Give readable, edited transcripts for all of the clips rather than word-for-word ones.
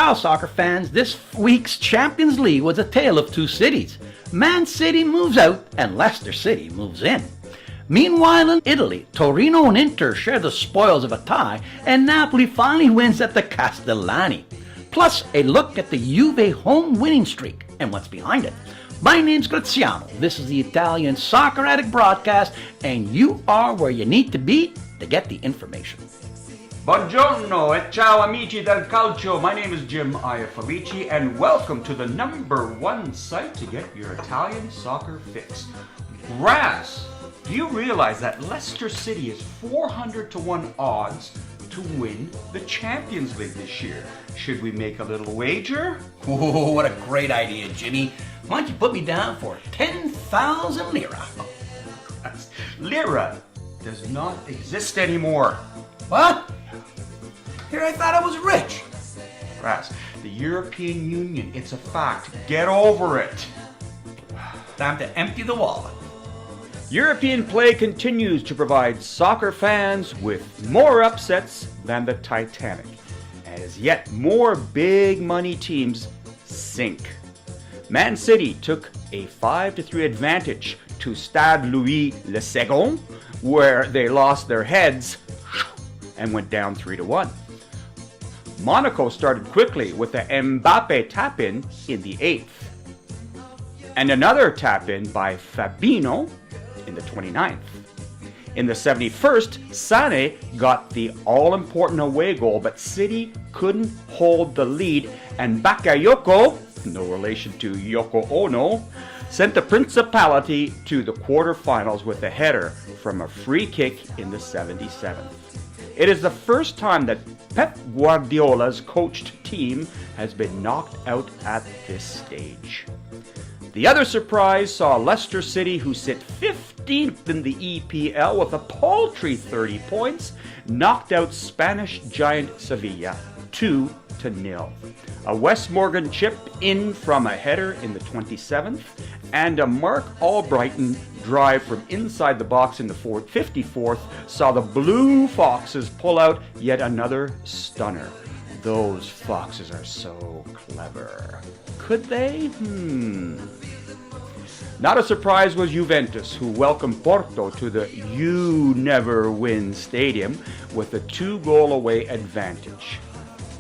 Ciao, soccer fans. This week's Champions League was a tale of two cities. Man City moves out and Leicester City moves in. Meanwhile in Italy, Torino and Inter share the spoils of a tie, and Napoli finally wins at the Castellani. Plus, a look at the Juve home winning streak and what's behind it. My name's Graziano. This is the Italian Soccer Addict broadcast, and you are where you need to be to get the information. Buongiorno e ciao amici del calcio. My name is Jim Iafalici and welcome to the #1 site to get your Italian soccer fix. Raz, do you realize that Leicester City is 400 to 1 odds to win the Champions League this year? Should we make a little wager? Oh, what a great idea, Jimmy. Why don't you put me down for 10,000 lira? Lira does not exist anymore. What? Here I thought I was rich. Raz, the European Union, it's a fact. Get over it. Time to empty the wallet. European play continues to provide soccer fans with more upsets than the Titanic, as yet more big money teams sink. Man City took a 5-3 advantage to Stade Louis II, where they lost their heads and went down 3-1. Monaco started quickly with the Mbappe tap-in in the 8th. And another tap-in by Fabinho in the 29th. In the 71st, Sané got the all-important away goal, but City couldn't hold the lead, and Bakayoko, no relation to Yoko Ono, sent the Principality to the quarterfinals with a header from a free kick in the 77th. It is the first time that Pep Guardiola's coached team has been knocked out at this stage. The other surprise saw Leicester City, who sit 15th in the EPL with a paltry 30 points, knocked out Spanish giant Sevilla 2-0. A Wes Morgan chip in from a header in the 27th, and a Mark Albrighton drive from inside the box in the 54th saw the Blue Foxes pull out yet another stunner. Those Foxes are so clever. Could they? Not a surprise was Juventus, who welcomed Porto to the You Never Win Stadium with a 2-goal away advantage.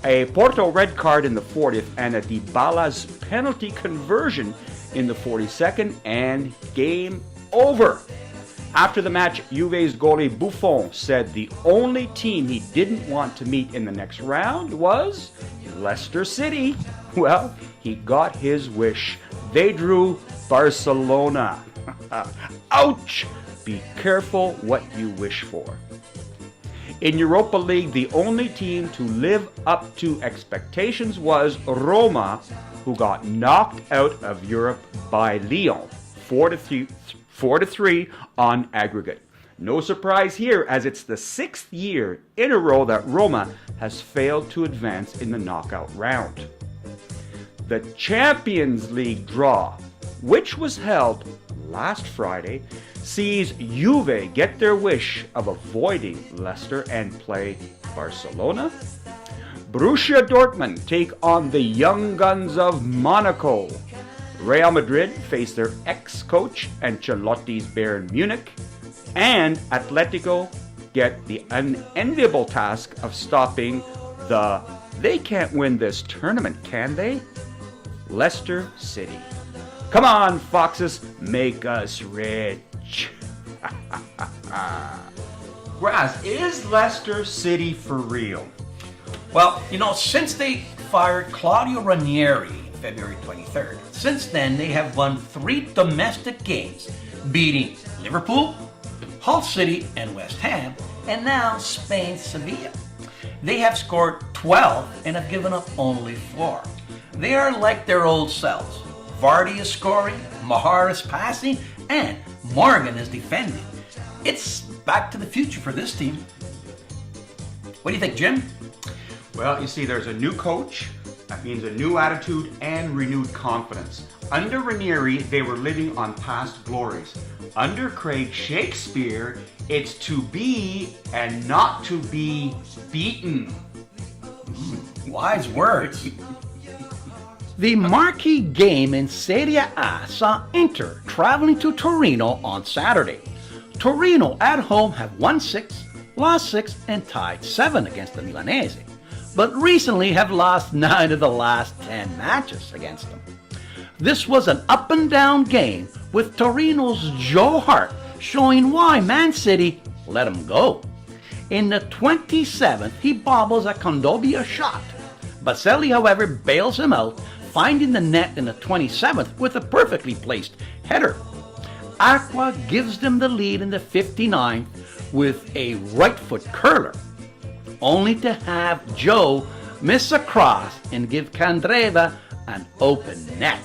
A Porto red card in the 40th and a Dybala's penalty conversion in the 42nd, and game over. After the match, Juve's goalie Buffon said the only team he didn't want to meet in the next round was Leicester City. Well, he got his wish. They drew Barcelona. Ouch! Be careful what you wish for. In Europa League, the only team to live up to expectations was Roma, who got knocked out of Europe by Lyon, 4-3 on aggregate. No surprise here, as it's the 6th year in a row that Roma has failed to advance in the knockout round. The Champions League draw, which was held last Friday, sees Juve get their wish of avoiding Leicester and play Barcelona. Borussia Dortmund take on the young guns of Monaco. Real Madrid face their ex-coach Ancelotti's Bayern Munich. And Atletico get the unenviable task of stopping the "they can't win this tournament, can they?" Leicester City. Come on, Foxes, make us rich. Graz, is Leicester City for real? Well, since they fired Claudio Ranieri February 23rd, since then they have won 3 domestic games, beating Liverpool, Hull City and West Ham, and now Spain's Sevilla. They have scored 12 and have given up only 4. They are like their old selves. Vardy is scoring, Mahar is passing, and Morgan is defending. It's back to the future for this team. What do you think, Jim? Well, you see, there's a new coach. That means a new attitude and renewed confidence. Under Ranieri, they were living on past glories. Under Craig Shakespeare, it's to be and not to be beaten. Wise words. The marquee game in Serie A saw Inter traveling to Torino on Saturday. Torino at home have won 6, lost 6, and tied 7 against the Milanese, but recently have lost 9 of the last 10 matches against them. This was an up and down game with Torino's Joe Hart showing why Man City let him go. In the 27th, he bobbles a Condobia shot. Baselli, however, bails him out, finding the net in the 27th with a perfectly placed header. Aqua gives them the lead in the 59th with a right foot curler, only to have Joe miss a cross and give Candreva an open net.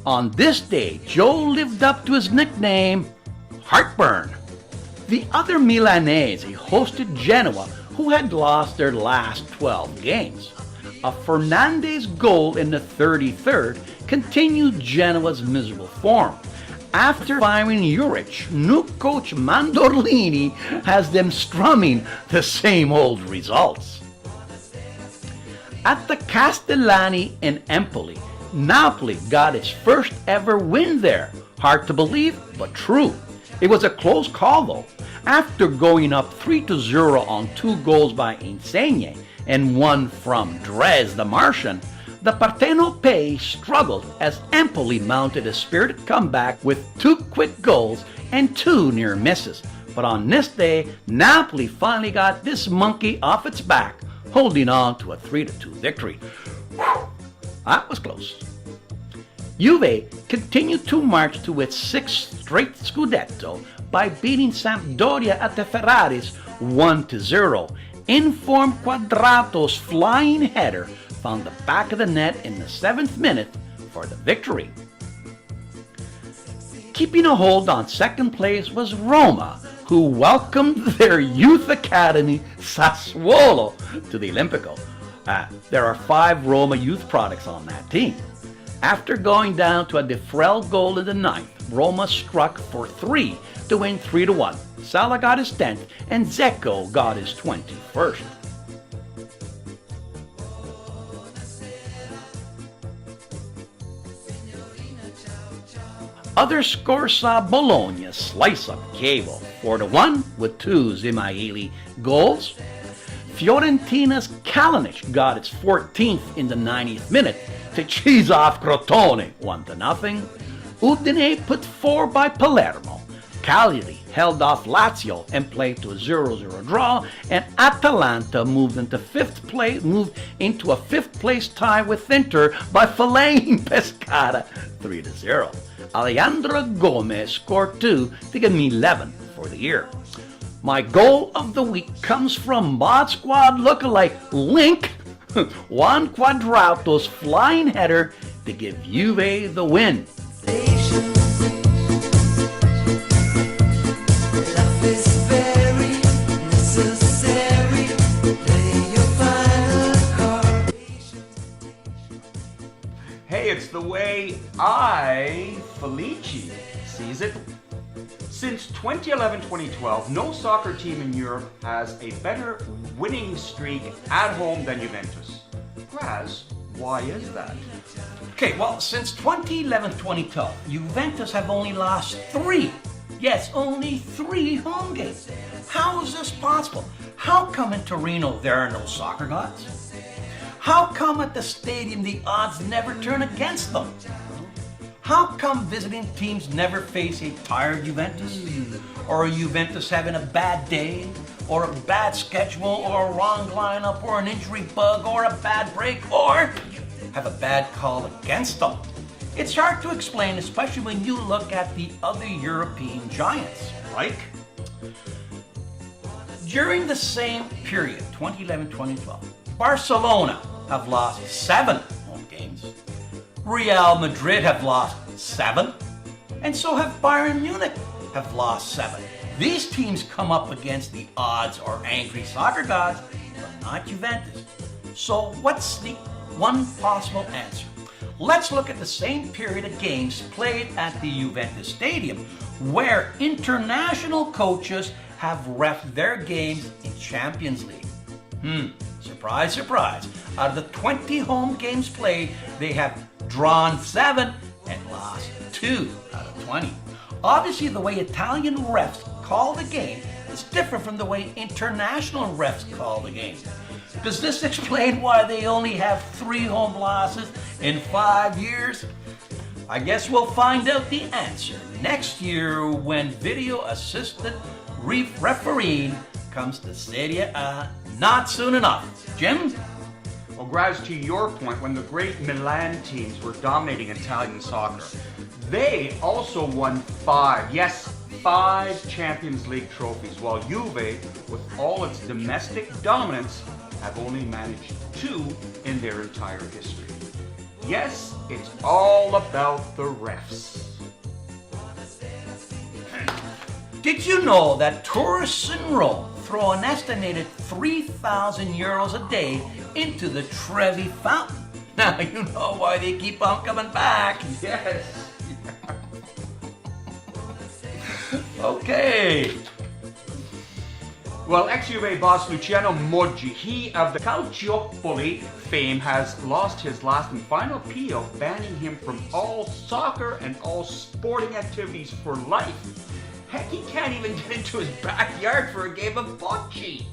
On this day, Joe lived up to his nickname, Heartburn. The other Milanese hosted Genoa, who had lost their last 12 games. A Fernandez goal in the 33rd continued Genoa's miserable form. After firing Juric, new coach Mandorlini has them strumming the same old results. At the Castellani in Empoli, Napoli got its first ever win there. Hard to believe, but true. It was a close call though. After going up 3-0 on 2 goals by Insigne and 1 from Dres the Martian, the Partenopei struggled as Empoli mounted a spirited comeback with 2 quick goals and 2 near misses. But on this day, Napoli finally got this monkey off its back, holding on to a 3-2 victory. Whew, that was close. Juve continued to march to its 6th straight Scudetto by beating Sampdoria at the Ferraris 1-0. Informed Quadrato's flying header found the back of the net in the 7th minute for the victory. Keeping a hold on second place was Roma, who welcomed their youth academy Sassuolo to the Olimpico. There are 5 Roma youth products on that team. After going down to a Defrel goal in the 9th, Roma struck for 3 to win 3-1. Salah got his 10th and Dzeko got his 21st. Other scores saw Bologna slice up Chievo 4-1 with 2 Zimaili goals. Fiorentina's Kalinic got its 14th in the 90th minute to cheese off Crotone 1-0. Udine put 4 by Palermo. Cagliari held off Lazio and played to a 0-0 draw, and Atalanta moved into a 5th place tie with Inter by filleting Pescara 3-0. Alejandro Gomez scored 2 to give me 11 for the year. My goal of the week comes from Mod Squad lookalike Link, Juan Quadrato's flying header to give Juve the win. Hey, it's the way Felici sees it. Since 2011-2012, no soccer team in Europe has a better winning streak at home than Juventus. Raz, why is that? Okay, well, since 2011-2012, Juventus have only lost 3. Yes, only 3 home games. How is this possible? How come in Torino there are no soccer gods? How come at the stadium the odds never turn against them? How come visiting teams never face a tired Juventus? Or a Juventus having a bad day? Or a bad schedule? Or a wrong lineup? Or an injury bug? Or a bad break? Or have a bad call against them? It's hard to explain, especially when you look at the other European giants, like during the same period, 2011-2012, Barcelona have lost 7 home games. Real Madrid have lost 7, and so have Bayern Munich have lost 7. These teams come up against the odds or angry soccer gods, but not Juventus. So what's the one possible answer? let's look at the same period of games played at the Juventus Stadium, where international coaches have reffed their games in Champions League. Surprise, surprise. Out of the 20 home games played, they have drawn 7 and lost 2 out of 20. Obviously, the way Italian refs call the game is different from the way international refs call the game. Does this explain why they only have 3 home losses in 5 years? I guess we'll find out the answer next year when video assistant refereeing comes to Serie A. Not soon enough. Jim? Well, Graz, to your point, when the great Milan teams were dominating Italian soccer, they also won 5 Champions League trophies, while Juve, with all its domestic dominance, have only managed 2 in their entire history. Yes, it's all about the refs. Did you know that tourists in Rome throw an estimated 3,000 euros a day into the Trevi fountain? Now you know why they keep on coming back. Yes. Okay. Well, ex-Juve boss Luciano Moggi, he of the Calciopoli fame, has lost his last and final appeal banning him from all soccer and all sporting activities for life. Heck, he can't even get into his backyard for a game of bocce.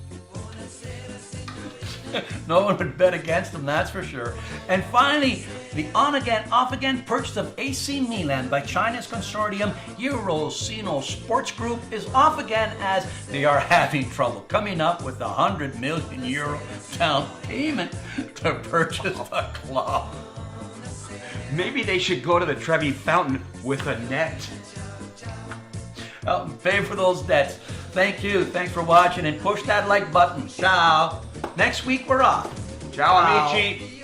No one would bet against him, that's for sure. And finally, the on-again, off-again purchase of AC Milan by China's consortium Eurosino Sports Group is off again, as they are having trouble coming up with the €100 million down payment to purchase the club. Maybe they should go to the Trevi fountain with a net. Pay for those debts. Thank you. Thanks for watching, and push that like button. Ciao. Next week we're off. Ciao, amici.